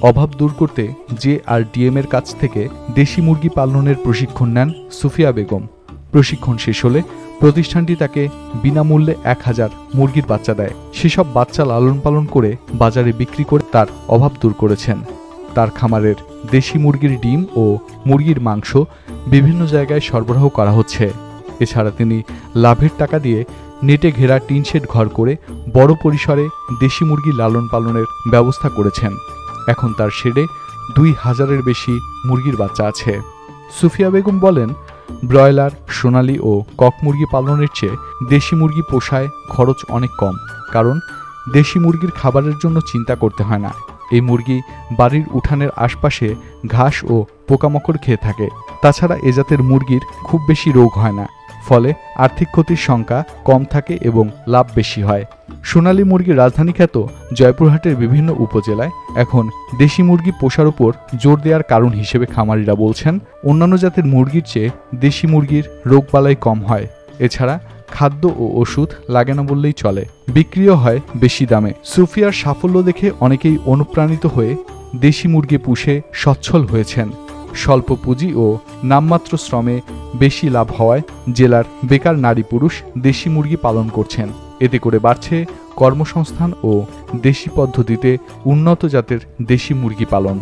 অভাব দূর করতে JRDM এর কাছ থেকে দেশি মুরগি পালনের প্রশিক্ষণ নেন সুফিয়া বেগম। প্রশিক্ষণ শেষ হলে প্রতিষ্ঠানটি তাকে বিনামূল্যে 1000 মুরগির বাচ্চা দেয়। সেসব বাচ্চা লালন পালন করে বাজারে বিক্রি করে তার অভাব দূর করেছেন। তার খামারের দেশি মুরগির ডিম ও মুরগির মাংস বিভিন্ন জায়গায় সরবরাহ করা হচ্ছে। এছাড়া তিনি লাভের টাকা দিয়ে নেটে ঘেরা টিন শেড ঘর করে বড় পরিসরে দেশি মুরগি লালন পালনের ব্যবস্থা করেছেন। এখন তার শেডে 2000-এর বেশি মুরগির বাচ্চা আছে। সুফিয়া বেগম বলেন, ব্রয়লার, সোনালী ও কক মুরগি পালনের চেয়ে দেশি মুরগি পোষায় খরচ অনেক কম, কারণ দেশি মুরগির খাবারের জন্য চিন্তা করতে হয় না। এই মুরগি বাড়ির উঠানের আশপাশে ঘাস ও পোকামাকড় খেয়ে থাকে। তাছাড়া এ জাতের মুরগির খুব বেশি রোগ হয় না, ফলে আর্থিক ক্ষতির সংখ্যা কম থাকে এবং লাভ বেশি হয়। সোনালী মুরগির রাজধানী খ্যাত জয়পুরহাটের বিভিন্ন উপজেলায় এখন দেশি মুরগি পোষার উপর জোর দেওয়ার কারণ হিসেবে খামারিরা বলছেন, অন্যান্য জাতের মুরগির চেয়ে দেশি মুরগির রোগবালাই কম হয়। এছাড়া খাদ্য ও ওষুধ লাগে না বললেই চলে, বিক্রিও হয় বেশি দামে। সুফিয়ার সাফল্য দেখে অনেকেই অনুপ্রাণিত হয়ে দেশি মুরগি পুষে সচ্ছল হয়েছেন। স্বল্প পুঁজি ও নামমাত্র শ্রমে বেশি লাভ হওয়ায় জেলার বেকার নারী পুরুষ দেশি মুরগি পালন করছেন। এতে করে বাড়ছে কর্মসংস্থান ও দেশি পদ্ধতিতে উন্নত জাতের দেশি মুরগি পালন।